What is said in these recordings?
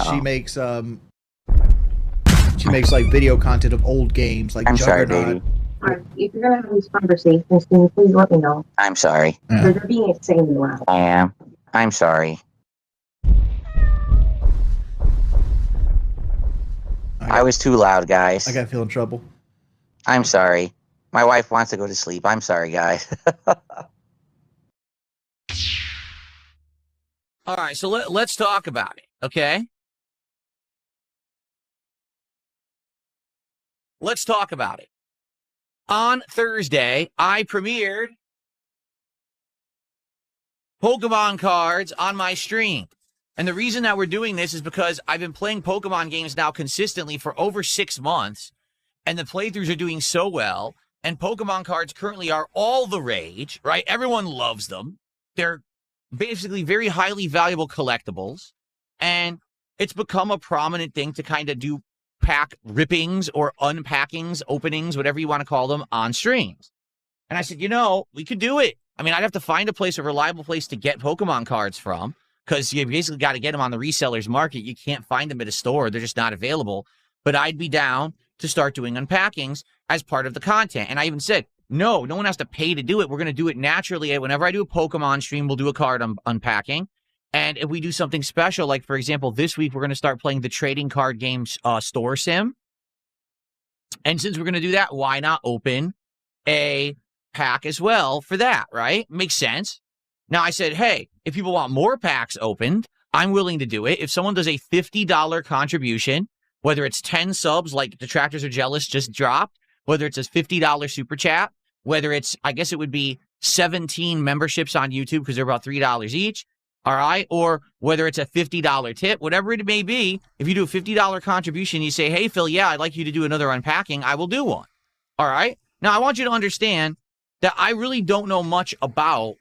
She makes like video content of old games, like I'm sorry, Juggernaut. baby. If you're gonna have these conversations, can you please let me know? I'm sorry. Yeah. They're being insanely loud. I am. I'm sorry. I was too loud, guys. I gotta feel in trouble. I'm sorry. My wife wants to go to sleep. I'm sorry, guys. All right, so let's talk about it, okay? Let's talk about it. On Thursday, I premiered Pokemon cards on my stream. And the reason that we're doing this is because I've been playing Pokemon games now consistently for over 6 months, and the playthroughs are doing so well, and Pokemon cards currently are all the rage, right? Everyone loves them. They're basically very highly valuable collectibles, and it's become a prominent thing to kind of do pack rippings or unpackings, openings, whatever you want to call them, on streams. And I said, you know, we could do it. I mean, I'd have to find a reliable place to get Pokemon cards from, because you basically got to get them on the resellers market. You can't find them at a store. They're just not available. But I'd be down to start doing unpackings as part of the content. And I even said, no one has to pay to do it. We're going to do it naturally. Whenever I do a Pokemon stream, we'll do a card unpacking. And if we do something special, like, for example, this week, we're going to start playing the trading card game Store Sim. And since we're going to do that, why not open a pack as well for that, right? Makes sense. Now, I said, hey, if people want more packs opened, I'm willing to do it. If someone does a $50 contribution, whether it's 10 subs like Detractors Are Jealous just dropped, whether it's a $50 super chat, whether it's, I guess it would be 17 memberships on YouTube because they're about $3 each, all right? Or whether it's a $50 tip, whatever it may be, if you do a $50 contribution, you say, hey, Phil, yeah, I'd like you to do another unpacking, I will do one, all right? Now, I want you to understand that I really don't know much about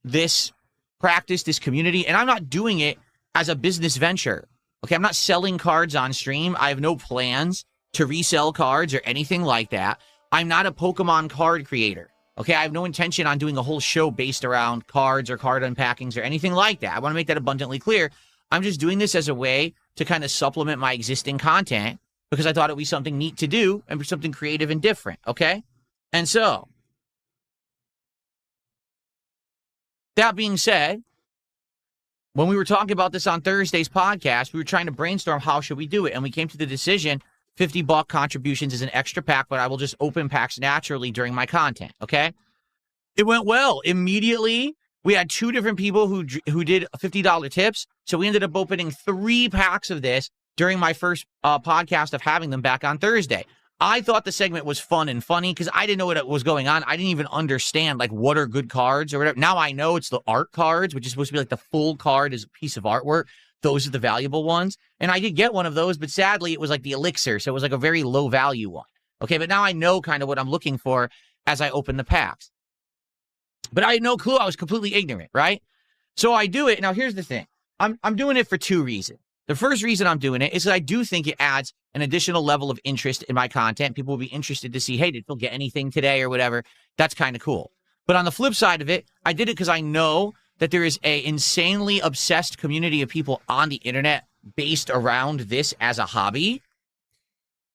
this practice, this community, and I'm not doing it as a business venture. Okay, I'm not selling cards on stream. I have no plans to resell cards or anything like that. I'm not a Pokemon card creator. Okay, I have no intention on doing a whole show based around cards or card unpackings or anything like that. I want to make that abundantly clear. I'm just doing this as a way to kind of supplement my existing content because I thought it would be something neat to do and something creative and different, okay? And so, that being said, when we were talking about this on Thursday's podcast, we were trying to brainstorm how should we do it, and we came to the decision $50 contributions is an extra pack, but I will just open packs naturally during my content, okay? It went well. Immediately, we had 2 different people who did $50 tips, so we ended up opening 3 packs of this during my first podcast of having them back on Thursday. I thought the segment was fun and funny because I didn't know what was going on. I didn't even understand, like, what are good cards or whatever. Now I know it's the art cards, which is supposed to be like the full card is a piece of artwork. Those are the valuable ones. And I did get one of those, but sadly, it was like the elixir. So it was like a very low value one. Okay, but now I know kind of what I'm looking for as I open the packs. But I had no clue. I was completely ignorant, right? So I do it. Now, here's the thing. I'm doing it for 2 reasons. The first reason I'm doing it is that I do think it adds an additional level of interest in my content. People will be interested to see, hey, did Phil get anything today or whatever? That's kind of cool. But on the flip side of it, I did it because I know that there is a insanely obsessed community of people on the internet based around this as a hobby.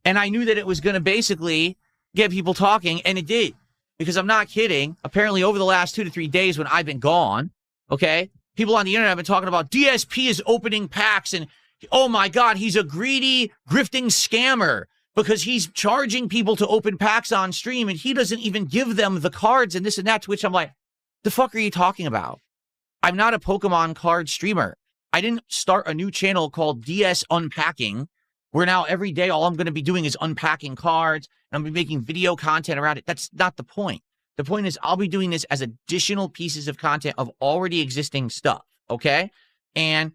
And I knew that it was going to basically get people talking, and it did. Because I'm not kidding. Apparently, over the last 2 to 3 days when I've been gone, okay, people on the internet have been talking about DSP is opening packs, and oh my God, he's a greedy, grifting scammer because he's charging people to open packs on stream, and he doesn't even give them the cards and this and that, to which I'm like, the fuck are you talking about? I'm not a Pokemon card streamer. I didn't start a new channel called DS Unpacking, where now every day all I'm going to be doing is unpacking cards, and I'm going to be making video content around it. That's not the point. The point is I'll be doing this as additional pieces of content of already existing stuff, okay? And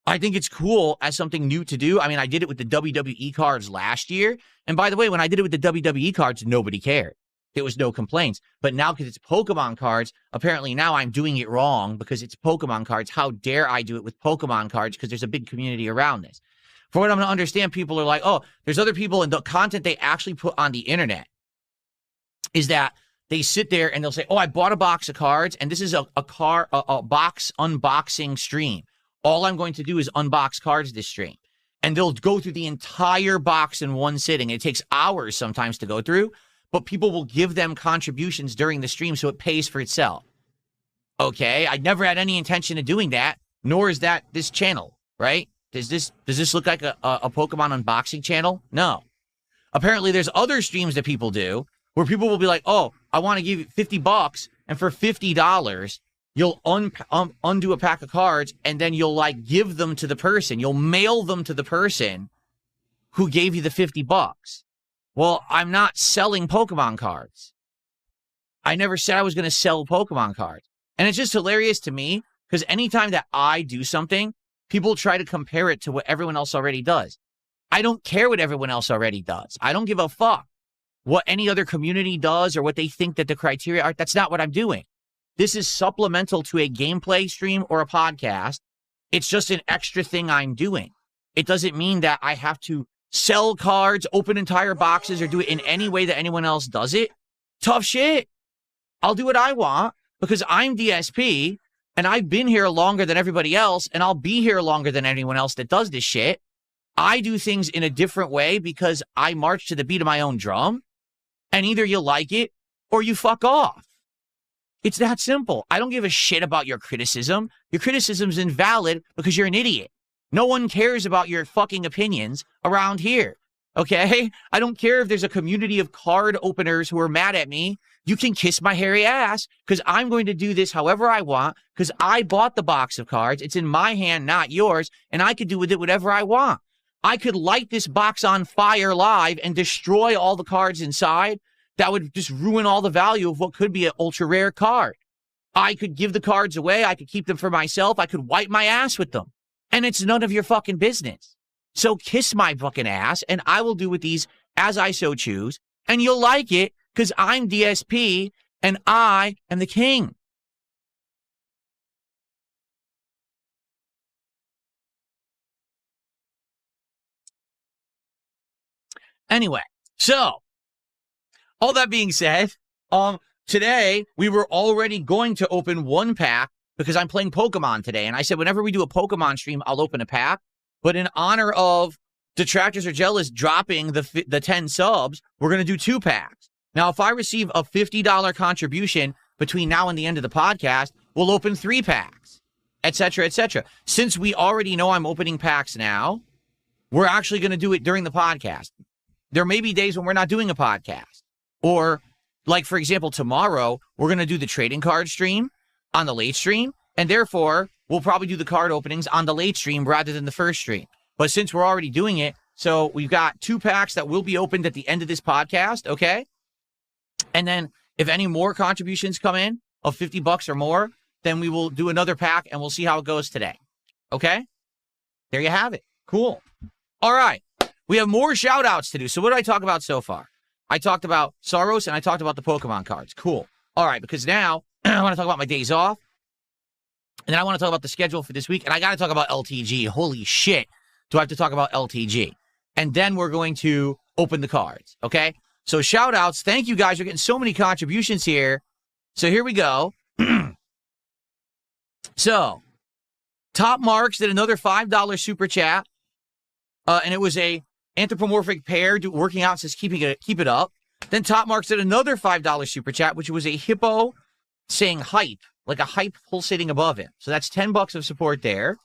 I think it's cool as something new to do. I mean, I did it with the WWE cards last year. And by the way, when I did it with the WWE cards, nobody cared. There was no complaints. But now because it's Pokemon cards, apparently now I'm doing it wrong because it's Pokemon cards. How dare I do it with Pokemon cards because there's a big community around this. For what I'm going to understand, people are like, oh, there's other people, and the content they actually put on the internet is that they sit there and they'll say, oh, I bought a box of cards, and this is a box unboxing stream. all I'm going to do is unbox cards this stream. And they'll go through the entire box in one sitting. It takes hours sometimes to go through, but people will give them contributions during the stream so it pays for itself. Okay, I never had any intention of doing that, nor is that this channel, right? Does this look like a Pokemon unboxing channel? No. Apparently, there's other streams that people do where people will be like, oh, I want to give you $50, and for $50, you'll undo a pack of cards, and then you'll, like, give them to the person. You'll mail them to the person who gave you the $50. Well, I'm not selling Pokemon cards. I never said I was going to sell Pokemon cards. And it's just hilarious to me, because anytime that I do something, people try to compare it to what everyone else already does. I don't care what everyone else already does. I don't give a fuck what any other community does or what they think that the criteria are. That's not what I'm doing. This is supplemental to a gameplay stream or a podcast. It's just an extra thing I'm doing. It doesn't mean that I have to sell cards, open entire boxes, or do it in any way that anyone else does it. Tough shit. I'll do what I want because I'm DSP and I've been here longer than everybody else, and I'll be here longer than anyone else that does this shit. I do things in a different way because I march to the beat of my own drum, and either you like it or you fuck off. It's that simple. I don't give a shit about your criticism. Your criticism's invalid because you're an idiot. No one cares about your fucking opinions around here, okay? I don't care if there's a community of card openers who are mad at me. You can kiss my hairy ass because I'm going to do this however I want because I bought the box of cards. It's in my hand, not yours, and I could do with it whatever I want. I could light this box on fire live and destroy all the cards inside. That would just ruin all the value of what could be an ultra rare card. I could give the cards away. I could keep them for myself. I could wipe my ass with them. And it's none of your fucking business. So kiss my fucking ass, and I will do with these as I so choose. And you'll like it because I'm DSP and I am the king. Anyway, so all that being said, today we were already going to open one pack because I'm playing Pokemon today. And I said, whenever we do a Pokemon stream, I'll open a pack. But in honor of Detractors Are Jealous dropping the 10 subs, we're going to do 2 packs. Now, if I receive a $50 contribution between now and the end of the podcast, we'll open 3 packs, etc., etc. Since we already know I'm opening packs now, we're actually going to do it during the podcast. There may be days when we're not doing a podcast. Or, like, for example, tomorrow, we're going to do the trading card stream on the late stream. And therefore, we'll probably do the card openings on the late stream rather than the first stream. But since we're already doing it, so we've got 2 packs that will be opened at the end of this podcast, okay? And then if any more contributions come in of $50 or more, then we will do another pack and we'll see how it goes today. Okay? There you have it. Cool. All right. We have more shout outs to do. So what did I talk about so far? I talked about Saros and I talked about the Pokemon cards. Cool. All right. Because now I want to talk about my days off. And then I want to talk about the schedule for this week. And I got to talk about LTG. Holy shit. Do I have to talk about LTG? And then we're going to open the cards. Okay? So shout outs. Thank you guys. We're getting so many contributions here. So here we go. So Top Marks did another $5 super chat. And it was a anthropomorphic pair working out, says keep it up. Then Top Marks did another $5 super chat, which was a hippo saying hype, like a hype pulsating above him. So that's $10 of support there.